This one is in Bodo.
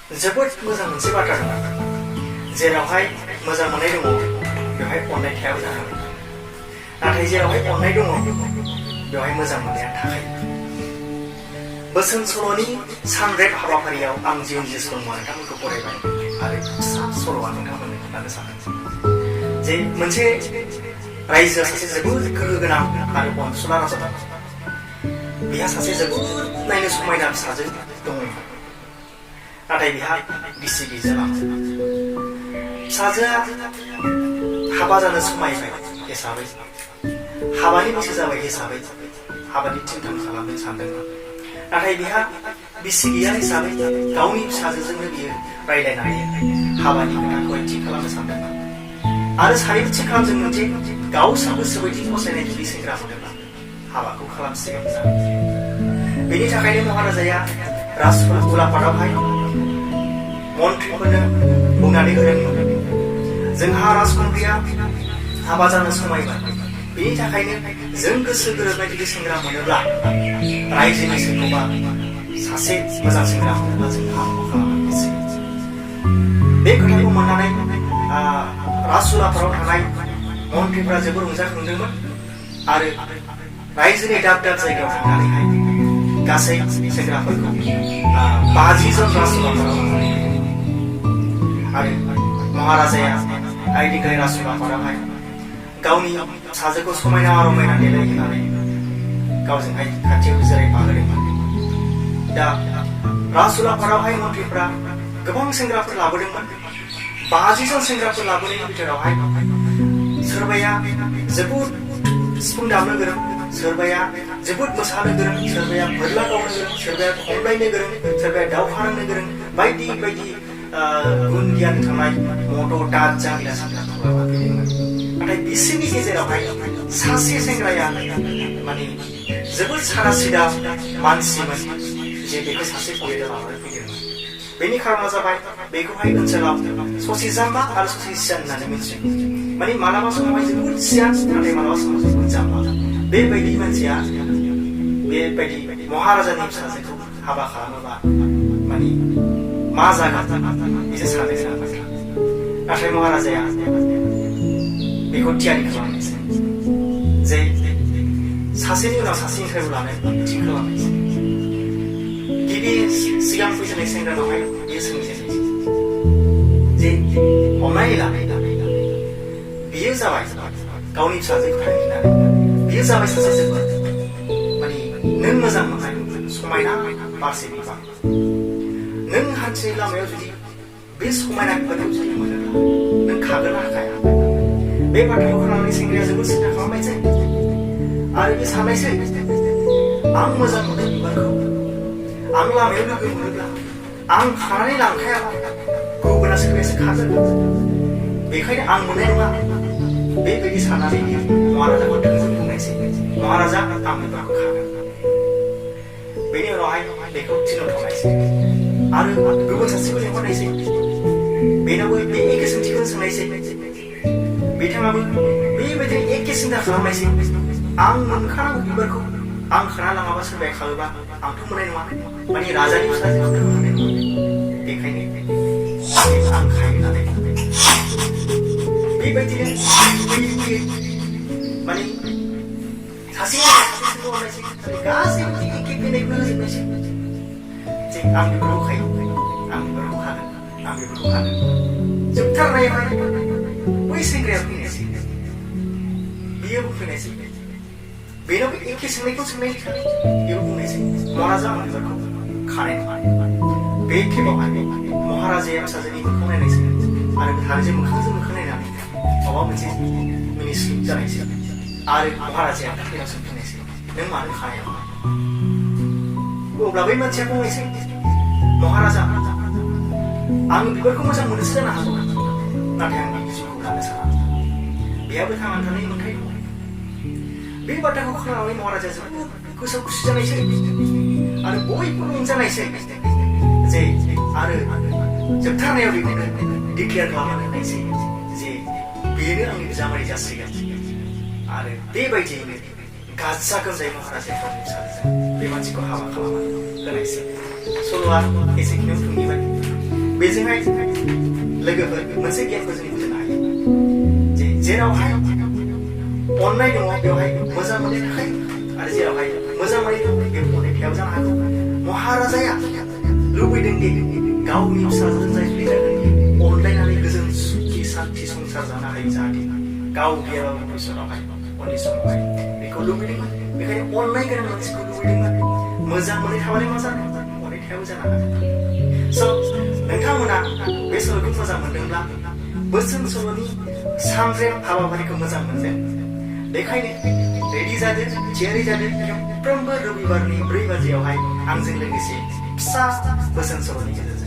जोबोद मोजां मोनसे बाथ्रा दङ जेरावहाय मोजां मोननाय दङ बेवहाय अननाय थायाबो जानो हागौ नाथाय जेरावहाय अननाय दङ बेवहाय मोजां मोननाया थाखायो बोसोन सल'नि सानरेब हाबाफारियाव आं जिउनि सल'मा नोंथांमोनखौ फरायबाय आरो फिसा सल'आ नोंथांमोननो खोन्थानो सानदों जे मोनसे रायजोआ सासे जोबोद गोहो गोनां आरो अनसुला राजा दं बिहा सासे जोबोद नायनो समायना फिसाजो दंमोन नाथाय बिहा बिसि गैजाला फिसाजोआ हाबा जानो समायबाय हिसाबै हाबानि बैसो जाबाय हिसाबै हाबानि थिंथां खालामनो सानदोंमोन नाथाय बिहा बिसि गैया हिसाबै गावनि फिसाजोजोंनो बियो रायलायनानै हाबानि खोथाखौ थि खालामनो सानदोंमोन आरो सानैबो थि खालामदोंमोन जे गावसोर गोसो बायदि फसायनाय जुदि सेंग्रा मोनोब्ला हाबाखौ खालामसिगोन बेनि थाखायनो महाराजाया राजउलाफादावहाय मन्थ्रिफोरनो बुंनानै होदोंमोन जोंहा राजकुमारिया हाबा जानो समायबाय बेनि थाखायनो जों गोसो गोरोबनाय जुदि सेंग्रा मोनोब्ला रायजोनि सोरखौबा सासे मोजां सेंग्रा मोनोब्ला जों हाबाखौ खालामनोसै बे खोथाखौ मोननानै राजउलाफादाव थानाय मन्थ्रिफोरा जोबोद रंजाखांदोंमोन आरो रायजोनि दाब दाब जायगायाव थांनानैहाय गासै सेंग्राफोरखौ 50 जन राजउलाफादाव आरो महाराजाया आइदिंगारि राजउलाफादावहाय गावनि फिसाजोखौ समायना रमायना देलायहोनानै गावजोंहाय खाथियाव जिरायफाहोदोंमोन दा राजउलाफादावहाय मन्थ्रिफ्रा गोबां सेंग्राफोर लाबोदोंमोन 50 जन सेंग्राफोर लाबोनायनि बिथोरावहाय सोरबाया जोबोद सिफुं दामनो गोरों सोरबाया जोबोद मोसानो गोरों सोरबाया बोरला गावनो गोरों सोरबाया खमलायनो गोरों सोरबाया दावहा नांनो गोरों बायदि बायदि गुन गियान थानाय मद' दाद जांगिला सेंग्राफोर लाबोदोंमोन नाथाय बिसोरनि गेजेरावहाय सासे सेंग्राया माने जोबोद सादा सिदा मानसिमोन जे बेखौ सासे पलिटा लानानै फैदोंमोन बेनि खारना जाबाय बेखौहाय ओनसोलाव ससि जाम्बा आरो ससि सियान होननानै मिथियो माने मालाबा समावहाय जोबोद सियान नाथाय मालाबा समाव जोबोद जाम्बा बेबायदि मानसिया बेबायदि महाराजानि फिसाजोखौ हाबा खालामोबा माने मा जागोन बिसोर साननो बाथ्रा नाथाय महाराजाया बेखौ थियारि खालामनोसै जे सासेनि उनाव सासेनिफ्रायबो लानो थि खालामनोसै गिबि सिगां फैजेननाय सेंग्रानावहाय बियो सोंजेननोसै जे हमनानै ला बियो जाबाय गावनि फिसाजोखौ थांखिनानै बियो जाबाय सासे जोबोद माने नों मोजां मोननाय समायना बारसे बिबार नों हान्थिनाय लामायाव जुदि बे समायना बिबारखौ जुदि मोनोब्ला नों खागोन ना हाखाया बे बाथ्राखौ खोनानानै सेंग्राया जोबोद सिन्था खालामबाय जायो आरो बे साननायसै आं मोजां मोननाय बिबारखौ आं लामायाव लोगो मोनोब्ला आं खानानै लांखायाबा गुबुना सोरबायासो खागोन बेखायनो आं मोननाय नङा बेबायदि साननानै बियो महाराजाखौ थोंजों बुंनायसै महाराजा आं बिबारखौ खागोन बेनि उनावहाय बेखौ थिनहरनायसै आरो गुबुन सासेखौ लेंहरनायसै बेनावबो बे एखे सोंथिखौनो सोंनायसै बिथाङाबो बेबायदि एखे सिन्था खालामनायसै आं मोनखानांगौ बिबारखौ आं खाना लाङाबा सोरबाया खाङोबा आंथ' मोननाय नङा माने राजानि फिसाजोआथ' मोननाय नङा बेखायनो आं खायो नालाय बेबायदिनो माने सासे सासेखौ हरनायसै गासैबो एखे फिननायखौनो होजोबनायसै जे आं बेफोरखौ खायो आं बेफोरखौ खागोन आं बेफोरखौ खागोन जोबथारनायावहाय बै सेंग्राया फैनायसै बियो फैनायसै बेनाव एखे सोंनायखौ सोंनायनि बेयाव बुंनायसै महाराजा आं बिबारखौ खानाय नङा बे खेबावहाय महाराजाया फिसाजोनि मोखां नायनायसै आरो थारैनो मोखांजों मोखां नायनानै माबा मोनसे मिनिस्लु जानायसै आरो महाराजाया फैनाव सोंफिननायसै नों मानो खानाय नङा अब्ला बै मानसिया बुंनायसै महाराजा आं बिबारखौ मोजां मोनोसो जानो हागौ नाथाय आं बिनि जिउखौ लानो साना बेहाबो थांनानै थानायनि मोन्थाय दं बे बाथ्राखौ खोनानानै महाराजाया जोबोद गोसोआव खुसि जानायसै आरो बयबो रंजानायसै जे आरो जोबथारनायाव बेखौनो डिक्लेयार खालामनानै होनायसै जे बेनो आंनि बिजामादै जासिगोन आरो बेबायदियैनो गाजा गोमजायै महाराजाया गावनि फिसाजोजों बे मानसिखौ हाबा खालामनानै होनायसै सल'आ एसेखिनियाव थुंगिबाय बेजोंहाय लोगोफोर मोनसे गियानखौ जों बुजिनो हायो जे जेरावहाय अननाय दङ बेवहाय मोजां मोननाय थाखाय आरो जेरावहाय मोजां मोननाय दङ बे अननाय थायाव जानो हागौ महाराजाया लुबैदों दि गावनि फिसाजोजों जाय जुलि जागोन अनलायनानै गोजोन सुखि सान्थि संसार जानो हायो जाहाथे गाव गैयाबाबो भबिष्यतावहाय उननि समावहाय बेखौ लुबैदोंमोन बेखायनो अननाय गोनां मानसिखौ लुबैदोंमोन मोजां मोननाय थाबालाय मा जानो अननाय थायाव जानो हागौ स' नोंथांमोना बे सल'खौ मोजां मोनदोंब्ला बोसोन सल'नि सानरेब हाबाफारिखौ मोजां मोनदों बेखायनो रेडि जादो थियारि जादो सानफ्रोमबो रबिबारनि 4 बाजियावहाय आंजों लोगोसे फिसा बोसोन सल'नि गेजेरजों